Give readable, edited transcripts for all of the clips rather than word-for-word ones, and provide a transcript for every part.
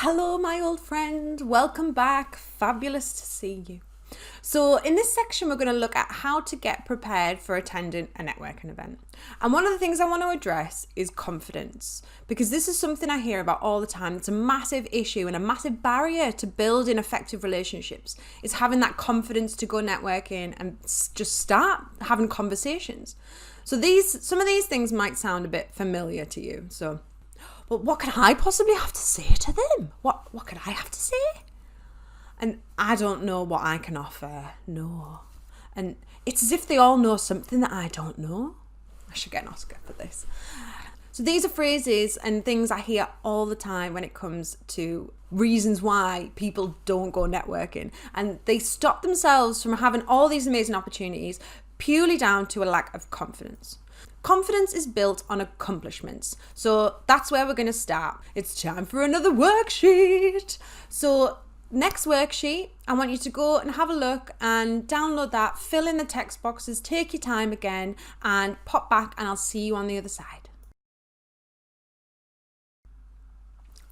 Hello, my old friend. Welcome back. Fabulous to see you. So in this section, we're going to look at how to get prepared for attending a networking event. And one of the things I want to address is confidence, because this is something I hear about all the time. It's a massive issue and a massive barrier to building effective relationships. It's having that confidence to go networking and just start having conversations. So some of these things might sound a bit familiar to you. So, but what could I possibly have to say to them? What could I have to say? And I don't know what I can offer. No. And it's as if they all know something that I don't know. I should get an Oscar for this. So these are phrases and things I hear all the time when it comes to reasons why people don't go networking. And they stop themselves from having all these amazing opportunities purely down to a lack of confidence. Confidence is built on accomplishments. So that's where we're going to start. It's time for another worksheet. So next worksheet, I want you to go and have a look and download that, fill in the text boxes, take your time again and pop back, and I'll see you on the other side.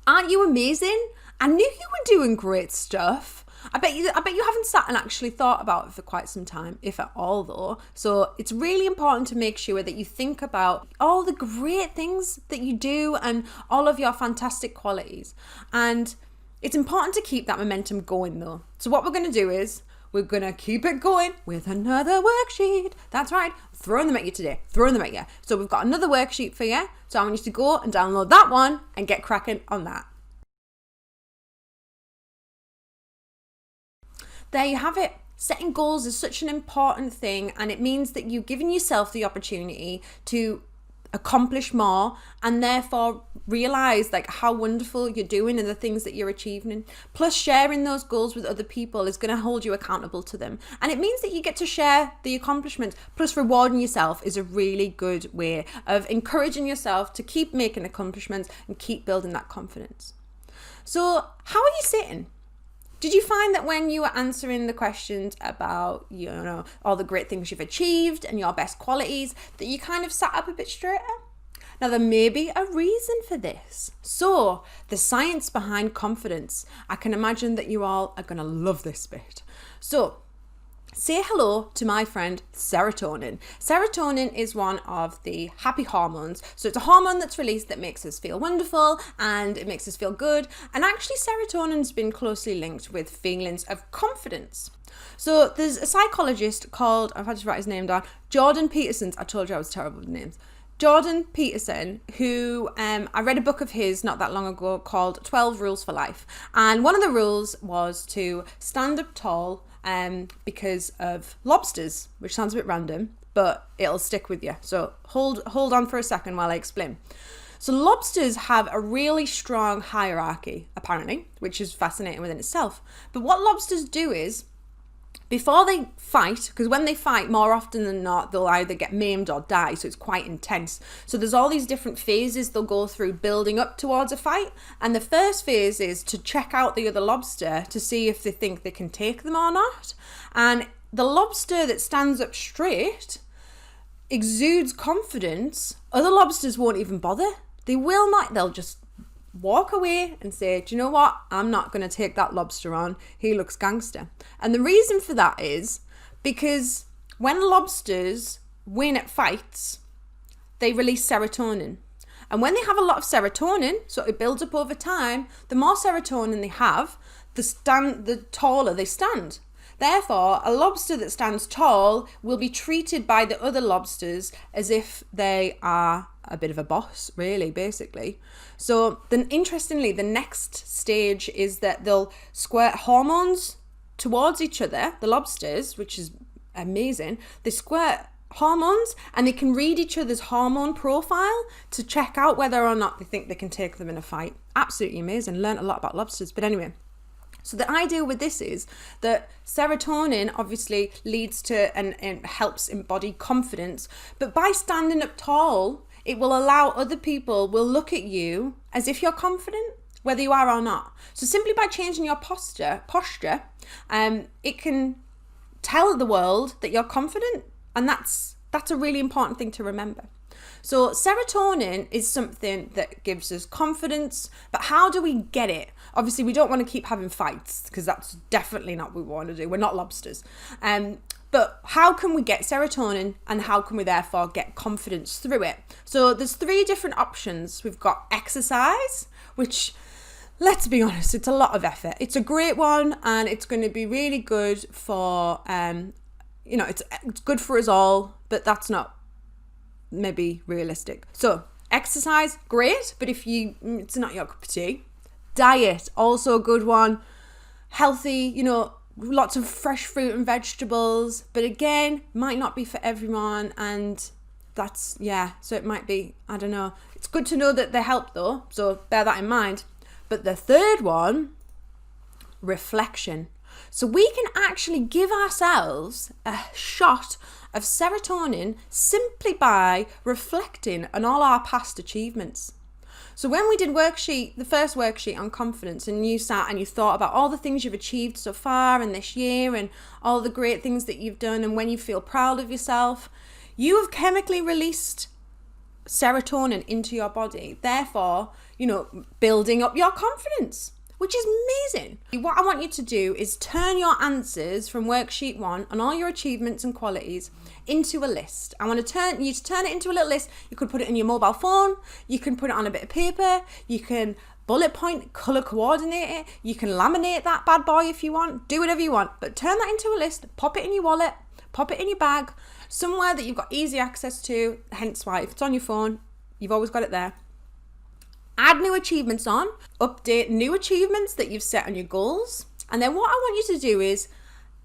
Aren't you amazing? I knew you were doing great stuff. I bet you haven't sat and actually thought about it for quite some time, if at all though. So it's really important to make sure that you think about all the great things that you do and all of your fantastic qualities. And it's important to keep that momentum going though. So what we're going to do is we're going to keep it going with another worksheet. That's right. Throwing them at you today. Throwing them at you. So we've got another worksheet for you. So I want you to go and download that one and get cracking on that. There you have it. Setting goals is such an important thing, and it means that you've given yourself the opportunity to accomplish more and therefore realize how wonderful you're doing and the things that you're achieving. Plus, sharing those goals with other people is going to hold you accountable to them, and it means that you get to share the accomplishments. Plus, rewarding yourself is a really good way of encouraging yourself to keep making accomplishments and keep building that confidence. So how are you sitting? Did you find that when you were answering the questions about, all the great things you've achieved and your best qualities, that you kind of sat up a bit straighter? Now, there may be a reason for this. So, the science behind confidence. I can imagine that you all are going to love this bit. So, say hello to my friend serotonin. Serotonin is one of the happy hormones. So it's a hormone that's released that makes us feel wonderful and it makes us feel good. And actually serotonin's been closely linked with feelings of confidence. So there's a psychologist called, I've had to write his name down, Jordan Peterson. I told you I was terrible with names. Jordan Peterson, who I read a book of his not that long ago called 12 Rules for Life. And one of the rules was to stand up tall because of lobsters, which sounds a bit random, but it'll stick with you. So hold on for a second while I explain. So lobsters have a really strong hierarchy, apparently, which is fascinating within itself. But what lobsters do is, before they fight, because when they fight, more often than not, they'll either get maimed or die, so it's quite intense. So there's all these different phases they'll go through building up towards a fight. And the first phase is to check out the other lobster to see if they think they can take them or not. And the lobster that stands up straight exudes confidence. Other lobsters won't even bother. They will not. They'll just walk away and say, do you know what? I'm not going to take that lobster on. He looks gangster. And the reason for that is because when lobsters win at fights, they release serotonin. And when they have a lot of serotonin, so it builds up over time, the more serotonin they have, the taller they stand. Therefore, a lobster that stands tall will be treated by the other lobsters as if they are a bit of a boss, really, basically. So then, interestingly, the next stage is that they'll squirt hormones towards each other, the lobsters, which is amazing. They squirt hormones and they can read each other's hormone profile to check out whether or not they think they can take them in a fight. Absolutely amazing. Learned a lot about lobsters. But anyway, so the idea with this is that serotonin obviously leads to and helps embody confidence, but by standing up tall, it will allow other people will look at you as if you're confident, whether you are or not. So simply by changing your posture, it can tell the world that you're confident, and that's a really important thing to remember. So serotonin is something that gives us confidence, but how do we get it? Obviously, we don't want to keep having fights because that's definitely not what we want to do. We're not lobsters. But how can we get serotonin, and how can we therefore get confidence through it? So there's 3 different options. We've got exercise, which, let's be honest, it's a lot of effort. It's a great one, and it's going to be really good for, it's good for us all, but that's not maybe realistic. So exercise, great, but if it's not your cup of tea. Diet, also a good one. Healthy, lots of fresh fruit and vegetables, but again, might not be for everyone, and that's, so it might be, I don't know. It's good to know that they help though, so bear that in mind. But the third one, reflection. So we can actually give ourselves a shot of serotonin simply by reflecting on all our past achievements. So when we did the first worksheet on confidence, and you sat and you thought about all the things you've achieved so far in this year and all the great things that you've done, and when you feel proud of yourself, you have chemically released serotonin into your body, therefore, building up your confidence, which is amazing. What I want you to do is turn your answers from worksheet 1 on all your achievements and qualities into a list. I want to turn it into a little list. You could put it in your mobile phone, you can put it on a bit of paper, you can bullet point, color coordinate it, you can laminate that bad boy if you want, do whatever you want, but turn that into a list, pop it in your wallet, pop it in your bag, somewhere that you've got easy access to, hence why if it's on your phone, you've always got it there. Add new achievements on, update new achievements that you've set on your goals. And then what I want you to do is,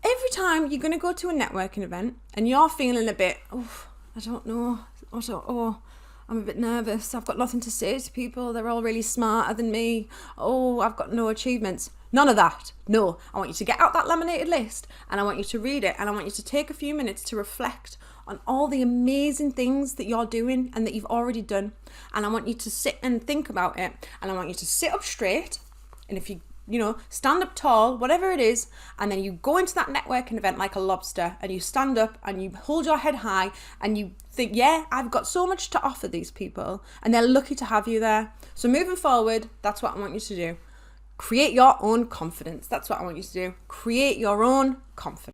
every time you're going to go to a networking event and you're feeling a bit, I don't know, I'm a bit nervous, I've got nothing to say to people, they're all really smarter than me, I've got no achievements. None of that. No, I want you to get out that laminated list, and I want you to read it, and I want you to take a few minutes to reflect on all the amazing things that you're doing and that you've already done. And I want you to sit and think about it, and I want you to sit up straight, and if you stand up tall, whatever it is, and then you go into that networking event like a lobster, and you stand up and you hold your head high and you think, I've got so much to offer these people, and they're lucky to have you there. So moving forward, that's what I want you to do. Create your own confidence. That's what I want you to do. Create your own confidence.